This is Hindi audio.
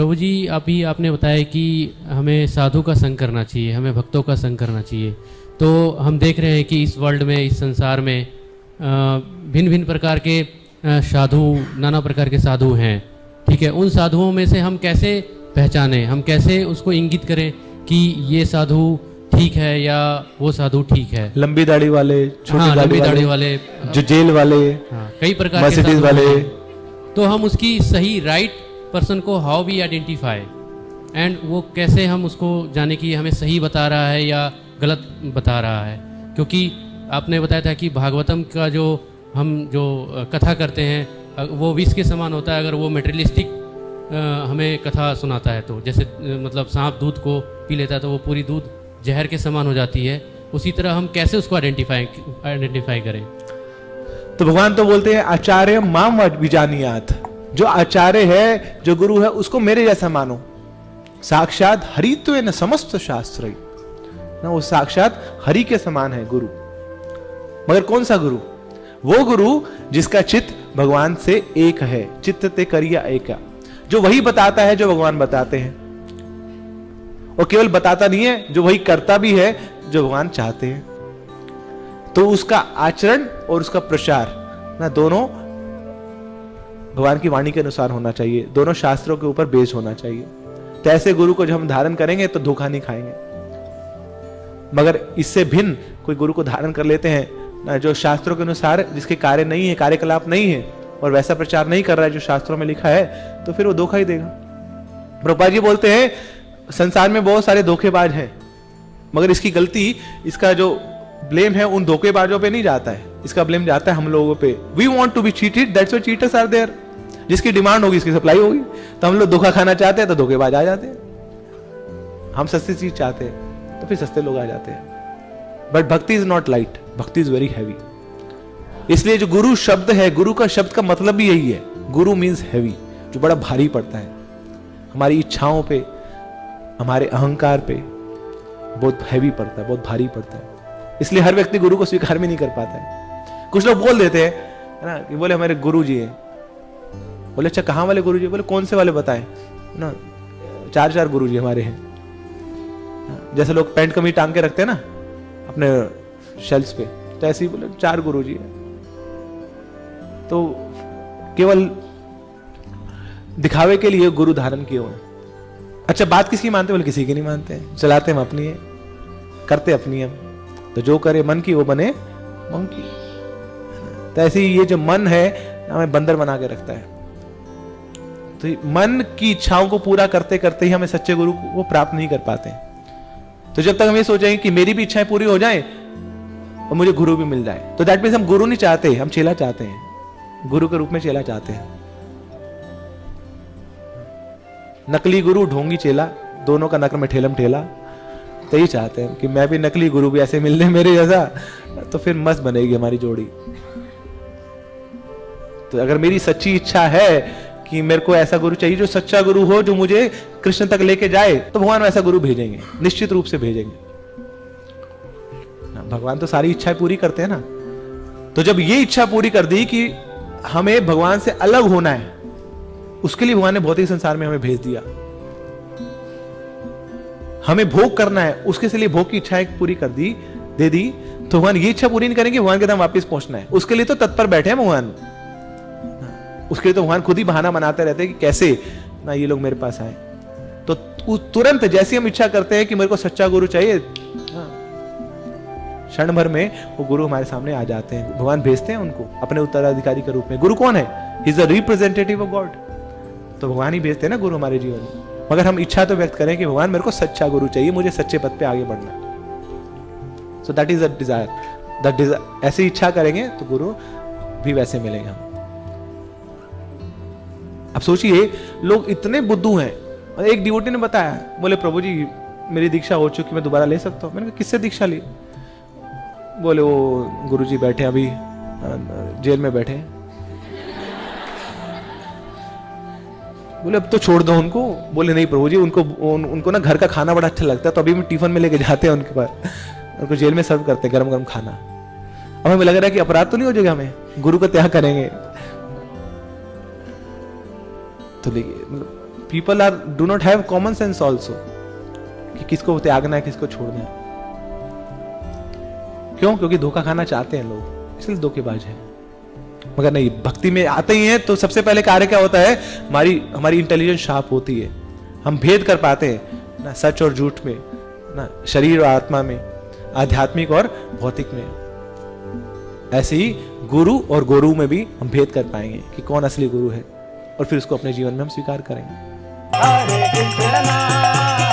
प्रभु जी, अभी आपने बताया कि हमें साधु का संग करना चाहिए, हमें भक्तों का संग करना चाहिए। तो हम देख रहे हैं कि इस वर्ल्ड में, इस संसार में भिन्न भिन्न प्रकार के साधु, नाना प्रकार के साधु हैं। ठीक है, उन साधुओं में से हम कैसे पहचानें, हम कैसे उसको इंगित करें कि ये साधु ठीक है या वो साधु ठीक है? लंबी दाढ़ी वाले, छोटी लंबी दाढ़ी वाले, जो जेल वाले, कई प्रकार के मर्सिडीज साधु वाले। हैं। तो हम उसकी सही राइट पर्सन को हाउ वी आइडेंटिफाई, एंड वो कैसे हम उसको जाने कि हमें सही बता रहा है या गलत बता रहा है? क्योंकि आपने बताया था कि भागवतम का जो हम जो कथा करते हैं वो विष के समान होता है, अगर वो मटेरियलिस्टिक हमें कथा सुनाता है तो। जैसे मतलब सांप दूध को पी लेता है तो वो पूरी दूध जहर के समान हो जाती है। उसी तरह हम कैसे उसको आइडेंटिफाई करें? तो भगवान तो बोलते हैं आचार्य माम विजानियात, जो आचार्य है, जो गुरु है, उसको मेरे जैसा मानो। साक्षात हरित्वेन समस्त शास्त्र ना, वो साक्षात हरि के समान है गुरु। मगर कौन सा गुरु? वो गुरु जिसका चित्त भगवान से एक है, चित्त ते करिया एका, जो वही बताता है जो भगवान बताते हैं, और केवल बताता नहीं है, जो वही करता भी है जो भगवान चाहते हैं। तो उसका आचरण और उसका प्रचार ना, दोनों भगवान की वाणी के अनुसार होना चाहिए, दोनों शास्त्रों के ऊपर बेस्ड होना चाहिए। तो ऐसे गुरु को जब हम धारण करेंगे तो धोखा नहीं खाएंगे। मगर इससे भिन्न कोई गुरु को धारण कर लेते हैं ना, जो शास्त्रों के अनुसार, जिसके कार्य नहीं है, कार्यकलाप नहीं है, और वैसा प्रचार नहीं कर रहा है जो शास्त्रों में लिखा है, तो फिर वो धोखा ही देगा। प्रभुपाद जी बोलते हैं संसार में बहुत सारे धोखेबाज हैं, मगर इसकी गलती, इसका जो ब्लेम है उन धोखेबाजों पे नहीं जाता है, इसका ब्लेम जाता है हम लोगों पे। We want to be cheated, that's why cheaters are there. जिसकी डिमांड होगी इसकी सप्लाई होगी। तो हम लोग धोखा खाना चाहते हैं तो धोखेबाज आ जाते हैं। हम सस्ती चीज चाहते हैं तो फिर सस्ते लोग आ जाते हैं। बट भक्ति इज नॉट लाइट, भक्ति इज वेरी हैवी। इसलिए जो गुरु शब्द है, गुरु का शब्द का मतलब भी यही है। गुरु मीन्स हैवी, जो बड़ा भारी पड़ता है हमारी इच्छाओं पे, हमारे अहंकार पे, बहुत हैवी पड़ता है, बहुत भारी पड़ता है। इसलिए हर व्यक्ति गुरु को स्वीकार भी नहीं कर पाता है। कुछ लोग बोल देते हैं ना कि बोले हमारे गुरु जी हैं। बोले अच्छा कहाँ वाले गुरु जी? बोले कौन से वाले बताएं ना, 4 गुरु जी हमारे हैं। जैसे लोग पेंट कमीज टांग के रखते हैं ना अपने शेल्फ्स पे, तो ऐसे ही बोले 4 गुरु जी हैं। तो केवल दिखावे के लिए गुरु धारण किए हुए। अच्छा बात किसकी मानते? बोले किसी की नहीं मानते हैं, चलाते हम अपनी है, करते अपनी हम। तो जो करे मन की वो बने मन की। तो ऐसे ही ये जो मन है हमें बंदर बना के रखता है। तो मन की इच्छाओं को पूरा करते करते ही हमें सच्चे गुरु को प्राप्त नहीं कर पाते। तो जब तक हम ये सोचेंगे कि मेरी भी इच्छाएं पूरी हो जाएं और मुझे गुरु भी मिल जाए, तो दैट मीन्स हम गुरु नहीं चाहते, हम चेला चाहते हैं। गुरु के रूप में चेला चाहते हैं। नकली गुरु, ढोंगी चेला, दोनों का नक्र में ठेलम ठेला। तो ये चाहते हैं कि मैं भी नकली गुरु भी ऐसे मिलने मेरे जैसा, तो फिर मस्त बनेगी हमारी जोड़ी। तो अगर मेरी सच्ची इच्छा है कि मेरे को ऐसा गुरु चाहिए जो सच्चा गुरु हो, जो मुझे कृष्ण तक लेके जाए, तो भगवान वैसा गुरु भेजेंगे, निश्चित रूप से भेजेंगे। भगवान तो सारी इच्छाएं पूरी करते हैं ना। तो जब ये इच्छा पूरी कर दी कि हमें भगवान से अलग होना है, उसके लिए भगवान ने भौतिक संसार में हमें भेज दिया। हमें भोग करना है, उसके लिए भोग की इच्छाएं पूरी कर दी, दे दी। तो भगवान ये इच्छा पूरी नहीं करेंगे, भगवान के धाम वापस पहुंचना है, उसके लिए तो तत्पर बैठे हैं भगवान। उसके लिए तो भगवान खुद ही बहाना बनाते रहते हैं कि कैसे ना ये लोग मेरे पास आए। तो तुरंत जैसी हम इच्छा करते हैं कि मेरे को सच्चा गुरु चाहिए, क्षण भर में वो गुरु हमारे सामने आ जाते हैं। भगवान भेजते हैं उनको अपने उत्तराधिकारी के रूप में। गुरु कौन है? He is a representative of God. तो भगवान ही भेजते हैं ना गुरु हमारे जीवन में। मगर हम इच्छा तो व्यक्त करें कि भगवान मेरे को सच्चा गुरु चाहिए, मुझे सच्चे पद पे आगे बढ़ना। So that is the desire. ऐसी इच्छा करेंगे तो गुरु भी वैसे मिलेंगे हम। अब सोचिए लोग इतने बुद्धू हैं। एक डिवोटी ने बताया, बोले प्रभु जी मेरी दीक्षा हो चुकी, मैं दोबारा ले सकता हूँ? मैंने कहा किससे दीक्षा ली? बोले वो गुरु जी बैठे अभी जेल में बैठे। बोले अब तो छोड़ दो उनको। बोले नहीं प्रभु जी, उनको ना घर का खाना बड़ा अच्छा लगता है, तो अभी भी टिफिन में लेके जाते हैं उनके पास, उनको जेल में सर्व करते हैं गरम गरम खाना। अब हमें लग रहा है कि अपराध तो नहीं हो जाएगा, हमें गुरु का त्याग करेंगे। तो देखिए people are do not have common sense also कि किसको त्यागना है, किसको छोड़ना है। क्यों? क्योंकि धोखा खाना चाहते हैं लोग, इसलिए धोखेबाज है। मगर नहीं, भक्ति में आते ही हैं तो सबसे पहले कार्य क्या होता है, हमारी इंटेलिजेंस शार्प होती है, हम भेद कर पाते हैं ना सच और झूठ में, ना शरीर और आत्मा में, आध्यात्मिक और भौतिक में। ऐसे ही गुरु और गुरु में भी हम भेद कर पाएंगे कि कौन असली गुरु है, और फिर उसको अपने जीवन में हम स्वीकार करेंगे। हरे कृष्णा